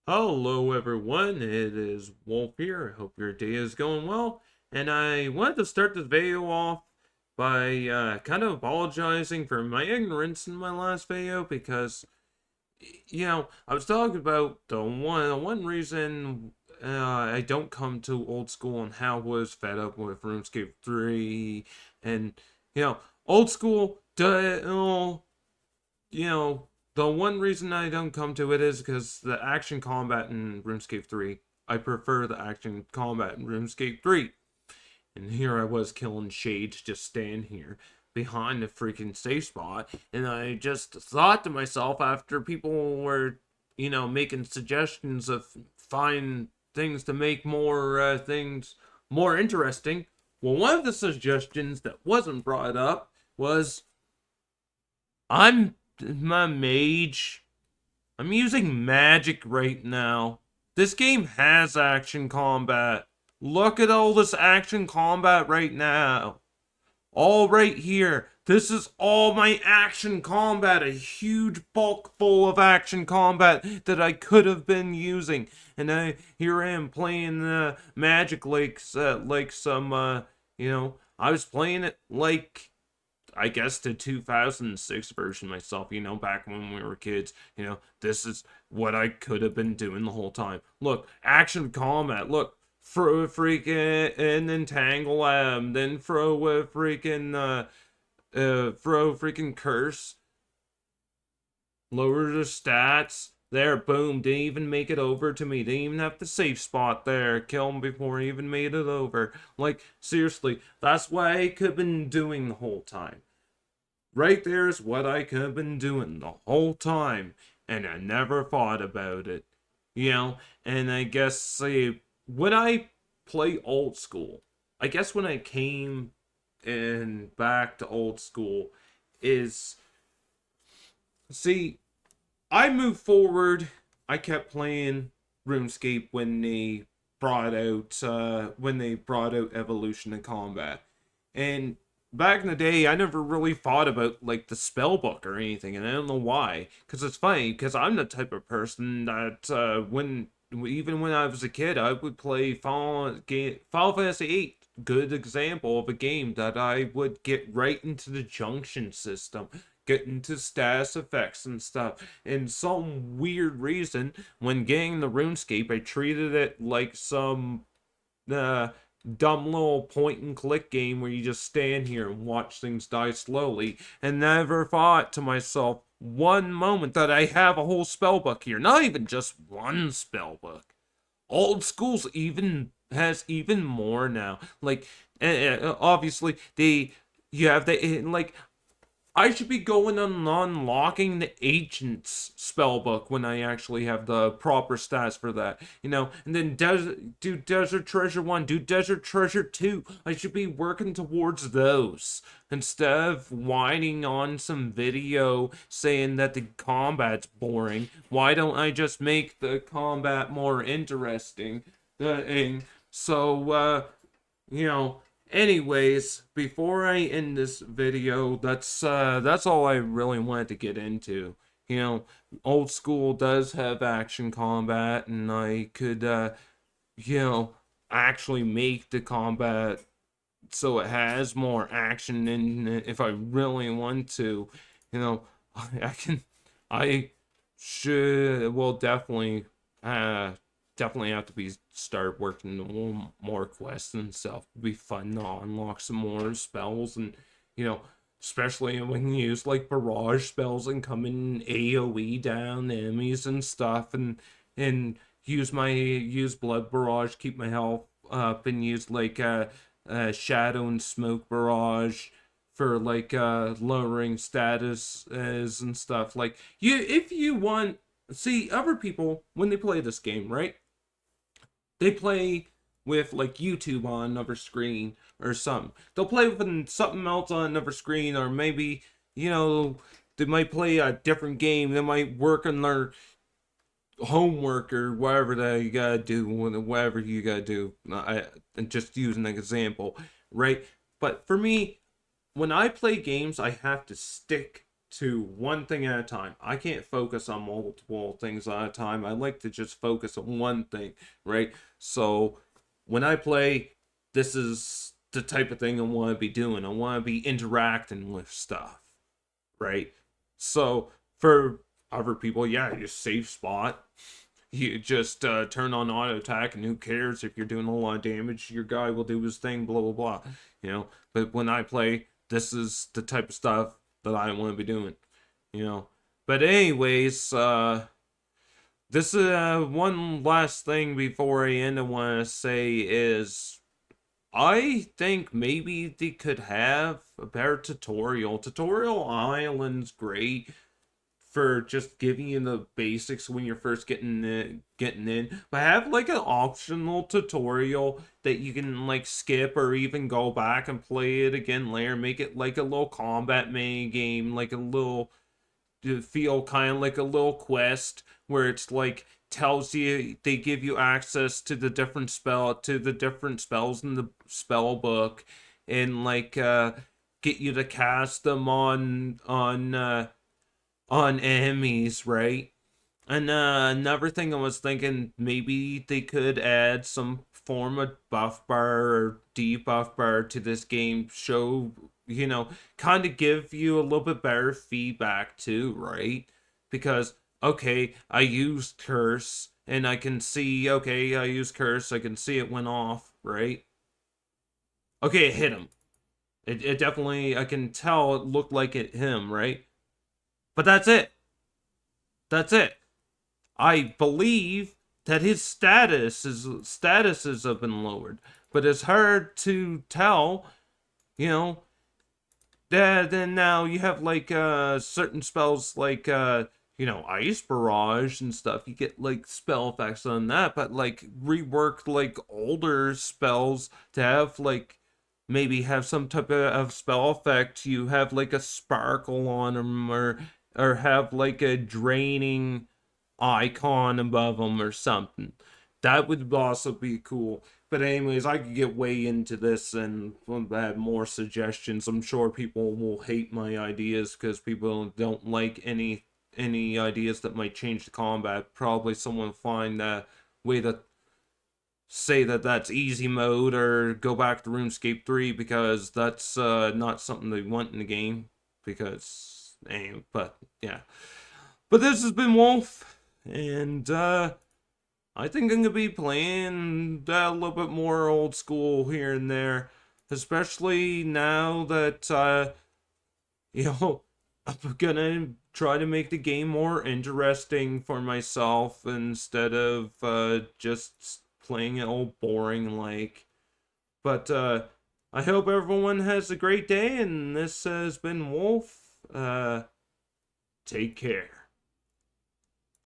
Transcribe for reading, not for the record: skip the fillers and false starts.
Hello, everyone. It is Wolf here. I hope your day is going well. And I wanted to start this video off by kind of apologizing for my ignorance in my last video because, I was talking about the one reason I don't come to old school and how I was fed up with RuneScape 3 and, you know, old school, you know, the one reason I don't come to it is because the action combat in RuneScape 3. I prefer the action combat in RuneScape 3. And here I was killing shades just stand here behind the freaking safe spot. And I just thought to myself after people were, making suggestions of fine things to make more things more interesting. Well, one of the suggestions that wasn't brought up was I'm my mage. I'm using magic right now. This game has action combat. Look at all this action combat right now. All right here. This is all my action combat. A huge bulk full of action combat that I could have been using. And here I am playing Magic like some, I was playing it like I guess the 2006 version myself, back when we were kids. This is what I could have been doing the whole time. Look, action combat. Look, throw a freaking and then tangle then throw a freaking throw a freaking curse, lower the stats. There, boom, didn't even make it over to me. Didn't even have the safe spot there. Kill him before he even made it over. Like, seriously, that's what I could have been doing the whole time. Right there is what I could have been doing the whole time, and I never thought about it. And I guess, say, when I play old school, I guess when I came in back to old school, is, see, I moved forward. I kept playing RuneScape when they brought out Evolution and Combat. And back in the day, I never really thought about like the spell book or anything, and I don't know why. Because it's funny, because I'm the type of person that when even when I was a kid, I would play Final Fantasy 8. Good example of a game that I would get right into the junction system, get into status effects and stuff. And some weird reason, when getting the RuneScape, I treated it like some uh, dumb little point and click game where you just stand here and watch things die slowly, and never thought to myself one moment that I have a whole spellbook here. Not even just one spellbook. Old schools even has even more now. Like, obviously they you have the like I should be going and unlocking the Ancients spellbook when I actually have the proper stats for that. And then do Desert Treasure 1, do Desert Treasure 2. I should be working towards those instead of whining on some video saying that the combat's boring. Why don't I just make the combat more interesting? So, you know, anyways, before I end this video, that's all I really wanted to get into. Old school does have action combat, and I could you know, actually make the combat so it has more action in it if I really want to. You know, I can I should well definitely have to be start working on more quests and stuff. It'd be fun to unlock some more spells, and you know, especially when you use like barrage spells and come in AoE down enemies and stuff, and use blood barrage, keep my health up, and use like shadow and smoke barrage for like lowering statuses and stuff. Like, if you want, see, other people when they play this game, right, they play with like YouTube on another screen or something. They'll play with something else on another screen, or maybe, you know, they might play a different game. They might work on their homework or whatever that you gotta do, whatever you gotta do. And just using an example, right? But for me, when I play games, I have to stick to one thing at a time. I can't focus on multiple things at a time. I like to just focus on one thing, right? So when I play, this is the type of thing I want to be doing. I want to be interacting with stuff, right? So for other people, yeah, you save spot. You just turn on auto attack, and who cares if you're doing a lot of damage? Your guy will do his thing, blah blah blah. You know. But when I play, this is the type of stuff that I want to be doing. You know. But anyways, this is one last thing before I end. I want to say is I think maybe they could have a better tutorial. Tutorial Island's great for just giving you the basics when you're first getting in, but have like an optional tutorial that you can like skip or even go back and play it again later. Make it like a little combat mini game, like a little feel kind of like a little quest where it's like tells you, they give you access to the different spells in the spell book, and like get you to cast them on enemies, right? And another thing I was thinking, maybe they could add some form of buff bar or debuff bar to this game. Show, kind of give you a little bit better feedback too, right? Because, okay, I used Curse, and I can see, okay, I used Curse, I can see it went off, right? Okay, it hit him. It definitely, I can tell it looked like it hit him, right? But that's it. That's it. I believe that his statuses have been lowered, but it's hard to tell. You know, then now you have like certain spells like ice barrage and stuff. You get like spell effects on that, but like reworked like older spells to have like maybe have some type of spell effect. You have like a sparkle on them, or have like a draining icon above them or something. That would also be cool. But anyways, I could get way into this and add more suggestions. I'm sure people will hate my ideas because people don't like any ideas that might change the combat. Probably someone will find a way to say that that's easy mode or go back to RuneScape 3 because that's not something they want in the game. Because, but yeah. But this has been Wolf, and I think I'm gonna be playing a little bit more old school here and there, especially now that you know I'm gonna try to make the game more interesting for myself instead of just playing it all boring like. But I hope everyone has a great day, and this has been Wolf. Take care.